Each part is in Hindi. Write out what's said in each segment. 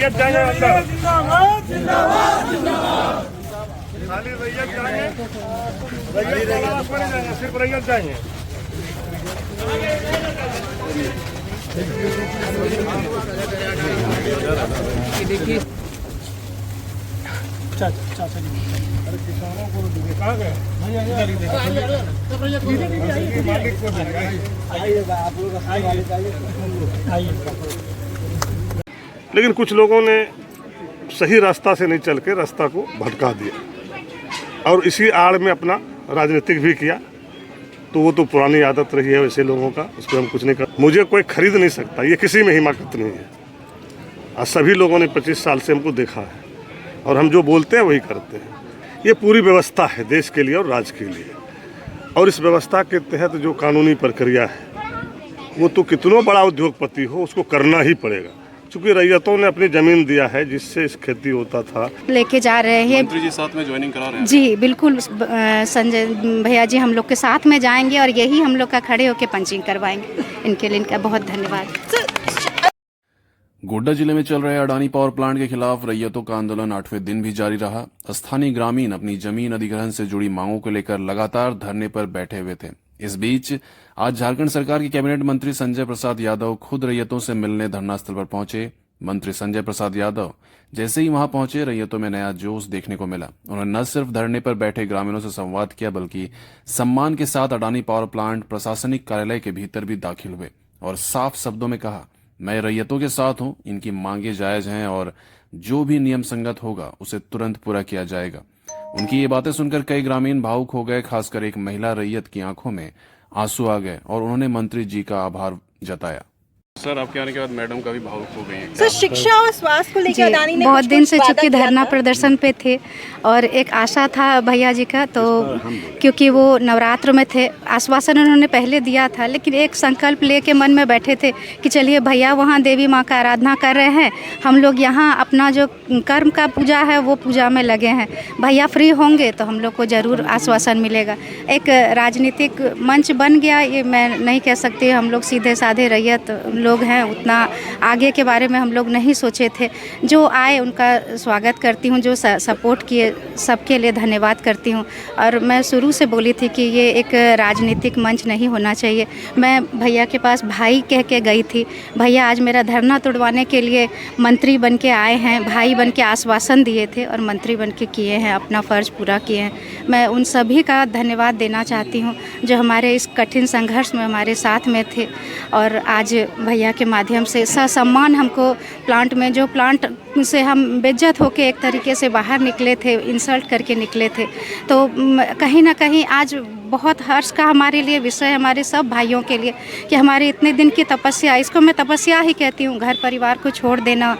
रैयत जाएंगे अंदर, खाली रैयत जाएंगे, रैयत नहीं जाएंगे, सिर्फ रैयत जाएंगे। अरे किसानों को कहाँ गए? मालिक को लेकिन कुछ लोगों ने सही रास्ता से नहीं चल के रास्ता को भटका दिया और इसी आड़ में अपना राजनीतिक भी किया। तो वो तो पुरानी आदत रही है वैसे लोगों का, उस पर हम कुछ नहीं कर। मुझे कोई खरीद नहीं सकता, ये किसी में हिमाकत नहीं है। और सभी लोगों ने 25 साल से हमको देखा है और हम जो बोलते हैं वही करते हैं। ये पूरी व्यवस्था है देश के लिए और राज्य के लिए, और इस व्यवस्था के तहत जो कानूनी प्रक्रिया है वो तो कितना बड़ा उद्योगपति हो उसको करना ही पड़ेगा, क्योंकि रैयतों ने अपनी जमीन दिया है जिससे इस खेती होता था। लेके जा रहे हैं मंत्री जी साथ में ज्वाइनिंग करा रहे हैं। जी बिल्कुल, संजय भैया जी हम लोग के साथ में जाएंगे और यही हम लोग का खड़े होकर पंचिंग करवाएंगे। इनके लिए इनका बहुत धन्यवाद। गोड्डा जिले में चल रहे अडानी पावर प्लांट के खिलाफ रैयतों का आंदोलन 8वें दिन भी जारी रहा। स्थानीय ग्रामीण अपनी जमीन अधिग्रहण से जुड़ी मांगों को लेकर लगातार धरने पर बैठे हुए थे। इस बीच आज झारखंड सरकार के कैबिनेट मंत्री संजय प्रसाद यादव खुद रैयतों से मिलने धरना स्थल पर पहुंचे। मंत्री संजय प्रसाद यादव जैसे ही वहां पहुंचे, रैयतों में नया जोश देखने को मिला। उन्होंने न सिर्फ धरने पर बैठे ग्रामीणों से संवाद किया, बल्कि सम्मान के साथ अडानी पावर प्लांट प्रशासनिक कार्यालय के भीतर भी दाखिल हुए और साफ शब्दों में कहा, मैं रैयतों के साथ हूं, इनकी मांगे जायज हैं और जो भी नियम संगत होगा उसे तुरंत पूरा किया जाएगा। उनकी ये बातें सुनकर कई ग्रामीण भावुक हो गए। खासकर एक महिला रैयत की आंखों में आंसू आ गए और उन्होंने मंत्री जी का आभार जताया। सर, आपके आने के बाद मैडम का भी भावुक हो गई हैं। सर, शिक्षा और स्वास्थ्य को लेकर अडानी ने बहुत दिन से चूंकि धरना प्रदर्शन पे थे और एक आशा था भैया जी का, तो क्योंकि वो नवरात्र में थे, आश्वासन उन्होंने पहले दिया था, लेकिन एक संकल्प लेके मन में बैठे थे कि चलिए भैया वहाँ देवी माँ का आराधना कर रहे हैं, हम लोग यहाँ अपना जो कर्म का पूजा है वो पूजा में लगे हैं, भैया फ्री होंगे तो हम लोग को ज़रूर आश्वासन मिलेगा। एक राजनीतिक मंच बन गया, ये मैं नहीं कह सकती। हम लोग सीधे साधे रैयत लोग हैं, उतना आगे के बारे में हम लोग नहीं सोचे थे। जो आए उनका स्वागत करती हूँ, जो सपोर्ट किए सबके लिए धन्यवाद करती हूँ। और मैं शुरू से बोली थी कि ये एक राजनीतिक मंच नहीं होना चाहिए। मैं भैया के पास भाई कह के गई थी, भैया आज मेरा धरना तोड़वाने के लिए मंत्री बन के आए हैं, भाई बन के आश्वासन दिए थे और मंत्री बन के किए हैं, अपना फ़र्ज़ पूरा किए हैं। मैं उन सभी का धन्यवाद देना चाहती हूँ जो हमारे इस कठिन संघर्ष में हमारे साथ में थे और आज भैया के माध्यम से ससम्मान हमको प्लांट में, जो प्लांट से हम बेइज्जत होके एक तरीके से बाहर निकले थे, इंसल्ट करके निकले थे, तो कहीं ना कहीं आज बहुत हर्ष का हमारे लिए विषय है, हमारे सब भाइयों के लिए, कि हमारे इतने दिन की तपस्या, इसको मैं तपस्या ही कहती हूँ, घर परिवार को छोड़ देना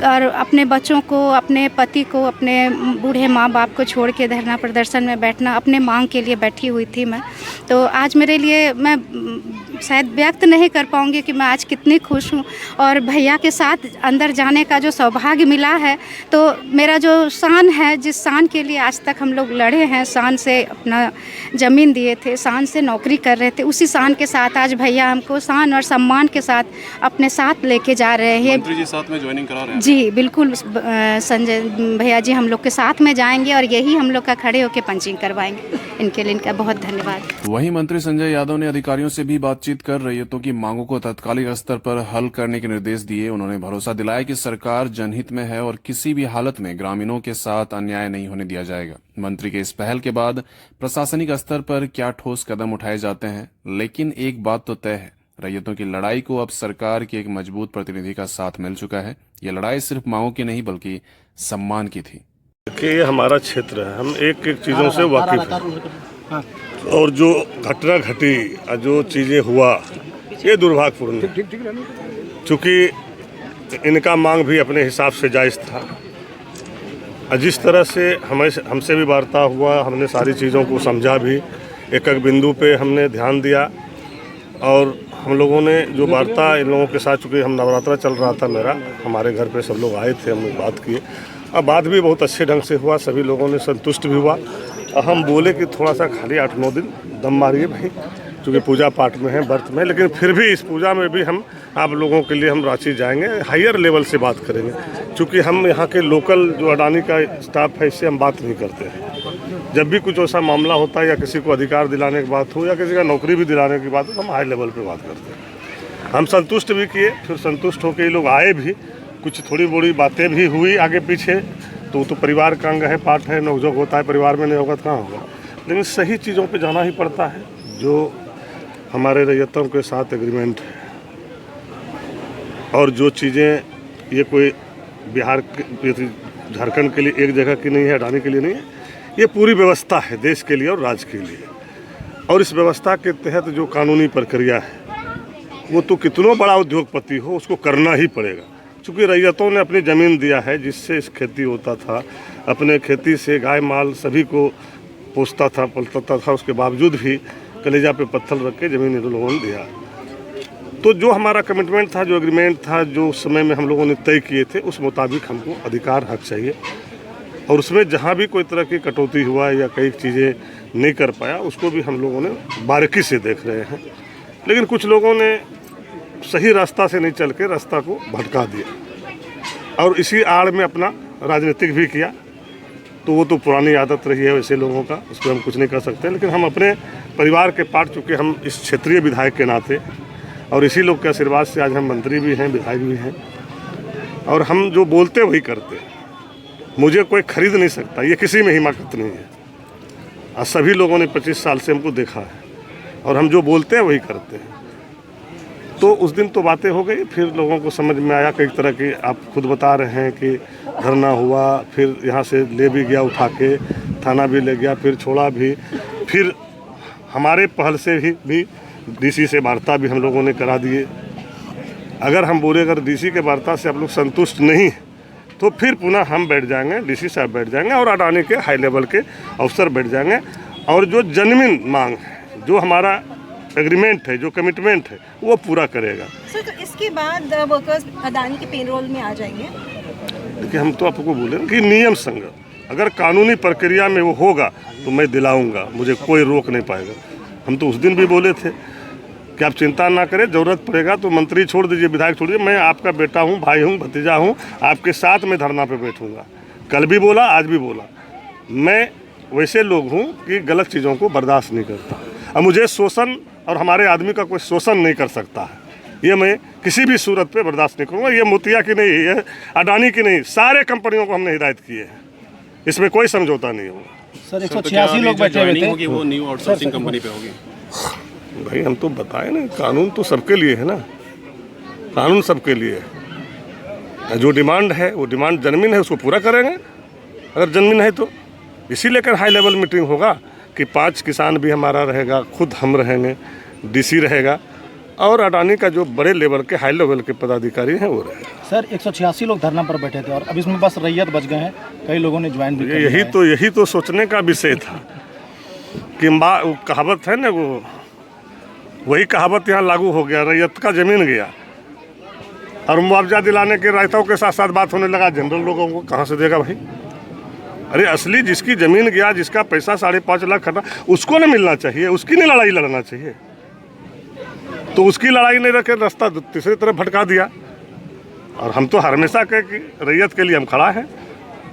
और अपने बच्चों को, अपने पति को, अपने बूढ़े माँ बाप को छोड़ के धरना प्रदर्शन में बैठना, अपने मांग के लिए बैठी हुई थी मैं। तो आज मेरे लिए, मैं शायद व्यक्त नहीं कर पाऊँगी कि मैं आज कितनी खुश हूँ। और भैया के साथ अंदर जाने का जो सौभाग्य मिला है, तो मेरा जो शान है, जिस शान के लिए आज तक हम लोग लड़े हैं, शान से अपना ज़मीन दिए थे, शान से नौकरी कर रहे थे, उसी शान के साथ आज भैया हमको शान और सम्मान के साथ अपने साथ लेके जा रहे हैं। मंत्री जी साथ में ज्वाइनिंग करा रहे हैं। जी बिल्कुल, संजय भैया जी हम लोग के साथ में जाएंगे और यही हम लोग का खड़े होकर पंचिंग करवाएंगे। इनके लिए इनका बहुत धन्यवाद। वहीं मंत्री संजय यादव ने अधिकारियों से भी बातचीत कर रैयतों की मांगों को तत्कालिक स्तर पर हल करने के निर्देश दिए। उन्होंने भरोसा दिलाया कि सरकार जनहित में है और किसी भी हालत में ग्रामीणों के साथ अन्याय नहीं होने दिया जाएगा। मंत्री के इस पहल के बाद प्रशासनिक स्तर पर क्या ठोस कदम उठाए जाते हैं, लेकिन एक बात तो तय है, रैयतों की लड़ाई को अब सरकार के एक मजबूत प्रतिनिधि का साथ मिल चुका है। ये लड़ाई सिर्फ मांगों की नहीं बल्कि सम्मान की थी। ये हमारा क्षेत्र है, हम एक एक चीज़ों से वाकिफ हैं और जो घटना घटी, जो चीज़ें हुआ, ये दुर्भाग्यपूर्ण है, क्योंकि इनका मांग भी अपने हिसाब से जायज़ था। जिस तरह से हमसे भी वार्ता हुआ, हमने सारी चीज़ों को समझा भी, एक एक बिंदु पे हमने ध्यान दिया और हम लोगों ने जो वार्ता इन लोगों के साथ, चूँकि हम नवरात्रा चल रहा था मेरा, हमारे घर पे सब लोग आए थे, हम लोग बात किए और बात भी बहुत अच्छे ढंग से हुआ, सभी लोगों ने संतुष्ट भी हुआ। और हम बोले कि थोड़ा सा खाली 8-9 दिन दम मारिए भाई, चूँकि पूजा पाठ में है, व्रत में, लेकिन फिर भी इस पूजा में भी हम आप लोगों के लिए हम रांची जाएंगे, हायर लेवल से बात करेंगे। चूँकि हम यहाँ के लोकल जो अडानी का स्टाफ है, इससे हम बात नहीं करते हैं। जब भी कुछ ऐसा मामला होता है या किसी को अधिकार दिलाने की बात हो या किसी का नौकरी भी दिलाने की बात हो, हम हाई लेवल पे बात करते हैं। हम संतुष्ट भी किए, फिर संतुष्ट होकर ये लोग आए भी, कुछ थोड़ी बड़ी बातें भी हुई आगे पीछे, तो परिवार का अंग है, पार्ट है, नोकझोंक होता है, परिवार में नहीं होगा तो कहाँ होगा। लेकिन सही चीज़ों पे जाना ही पड़ता है, जो हमारे रैयतों के साथ एग्रीमेंट है। और जो चीज़ें ये कोई बिहार झारखंड के लिए एक जगह की नहीं है, अडानी के लिए नहीं है, ये पूरी व्यवस्था है देश के लिए और राज्य के लिए। और इस व्यवस्था के तहत जो कानूनी प्रक्रिया है, वो तो कितना बड़ा उद्योगपति हो उसको करना ही पड़ेगा। क्योंकि रैयतों ने अपनी ज़मीन दिया है, जिससे इस खेती होता था, अपने खेती से गाय माल सभी को पोसता था, पलता था, उसके बावजूद भी कलेजा पे पत्थर रख के ज़मीन इन लोगों ने दिया। तो जो हमारा कमिटमेंट था, जो एग्रीमेंट था, जो समय में हम लोगों ने तय किए थे, उस मुताबिक हमको अधिकार हक चाहिए। और उसमें जहाँ भी कोई तरह की कटौती हुआ या कई चीज़ें नहीं कर पाया, उसको भी हम लोगों ने बारीकी से देख रहे हैं। लेकिन कुछ लोगों ने सही रास्ता से नहीं चल के रास्ता को भटका दिया और इसी आड़ में अपना राजनीतिक भी किया। तो वो तो पुरानी आदत रही है वैसे लोगों का, उस पर हम कुछ नहीं कर सकते। लेकिन हम अपने परिवार के पार्ट, चूँकि हम इस क्षेत्रीय विधायक के नाते और इसी लोग के आशीर्वाद से आज हम मंत्री भी हैं, विधायक भी हैं, और हम जो बोलते वही करते हैं। मुझे कोई खरीद नहीं सकता, ये किसी में हिमाकत नहीं है। और सभी लोगों ने 25 साल से हमको देखा है और हम जो बोलते हैं वही करते हैं। तो उस दिन तो बातें हो गई, फिर लोगों को समझ में आया कई तरह की, आप खुद बता रहे हैं कि धरना हुआ, फिर यहाँ से ले भी गया उठा के, थाना भी ले गया, फिर छोड़ा भी, फिर हमारे पहल से भी डीसी से वार्ता भी हम लोगों ने करा दिए। अगर हम बोले अगर डीसी के वार्ता से आप लोग संतुष्ट नहीं तो फिर पुनः हम बैठ जाएंगे, डीसी साहब बैठ जाएंगे और अडानी के हाई लेवल के अफसर बैठ जाएंगे और जो जेन्युइन मांग है, जो हमारा एग्रीमेंट है, जो कमिटमेंट है, वो पूरा करेगा। सर, तो इसके बाद वर्कर्स अडानी के पेरोल में आ जाएंगे? देखिए, हम तो आपको बोले कि नियम संगत अगर कानूनी प्रक्रिया में वो होगा तो मैं दिलाऊंगा, मुझे कोई रोक नहीं पाएगा। हम तो उस दिन भी बोले थे कि आप चिंता ना करें, ज़रूरत पड़ेगा तो मंत्री छोड़ दीजिए, विधायक छोड़ दीजिए, मैं आपका बेटा हूँ, भाई हूँ, भतीजा हूँ, आपके साथ में धरना पे बैठूंगा। कल भी बोला, आज भी बोला। मैं वैसे लोग हूँ कि गलत चीज़ों को बर्दाश्त नहीं करता और मुझे शोषण और हमारे आदमी का कोई शोषण नहीं कर सकता है, ये मैं किसी भी सूरत पे बर्दाश्त नहीं करूँगा। ये मोतिया की नहीं है, अडानी की नहीं, सारे कंपनियों को हमने हिदायत की है, इसमें कोई समझौता नहीं होगा। सर 186 लोग बैठे हुए थे, वो न्यू आउटसोर्सिंग कंपनी पे होगी। भाई हम तो बताए ना, कानून तो सबके लिए है ना, कानून सबके लिए है। जो डिमांड है वो डिमांड जन्मिन है, उसको पूरा करेंगे अगर जन्मिन है तो। इसी लेकर हाई लेवल मीटिंग होगा कि 5 किसान भी हमारा रहेगा, खुद हम रहेंगे, डीसी रहेगा और अडानी का जो बड़े लेवल के हाई लेवल के पदाधिकारी हैं वो रहेगा। सर 186 लोग धरना पर बैठे थे और अब इसमें बस रैयत बच गए हैं, कई लोगों ने ज्वाइन भी कर लिया है। यही तो सोचने का विषय था कि वो कहावत है ना, वो वही कहावत यहाँ लागू हो गया, रैयत का जमीन गया और मुआवजा दिलाने के रायताओं के साथ साथ बात होने लगा जनरल लोगों को कहाँ से देगा भाई। अरे असली जिसकी ज़मीन गया, जिसका पैसा 5.5 लाख खर्चा, उसको नहीं मिलना चाहिए, उसकी नहीं लड़ाई लड़ना चाहिए। तो उसकी लड़ाई नहीं रखे, रास्ता तीसरी तरफ भटका दिया। और हम तो हमेशा कहे कि रैयत के लिए हम खड़ा है,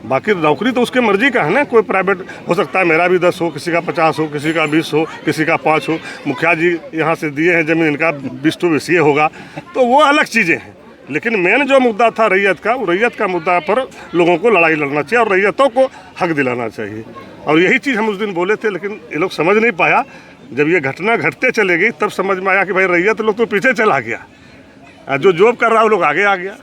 बाकी नौकरी तो उसके मर्जी का है ना। कोई प्राइवेट हो सकता है, मेरा भी 10 हो, किसी का 50 हो, किसी का 20 हो, किसी का 5 हो। मुखिया जी यहाँ से दिए हैं ज़मीन, इनका 20 तो वैसे होगा, तो वो अलग चीज़ें हैं। लेकिन मेन जो मुद्दा था रैयत का, वो रैयत का मुद्दा पर लोगों को लड़ाई लड़ना चाहिए और रैयतों को हक दिलाना चाहिए। और यही चीज़ हम उस दिन बोले थे, लेकिन ये लोग समझ नहीं पाया। जब ये घटना घटते चले गई तब समझ में आया कि भाई रैयत लोग तो पीछे चला गया, जो जॉब कर रहा है वो लोग आगे आ गया।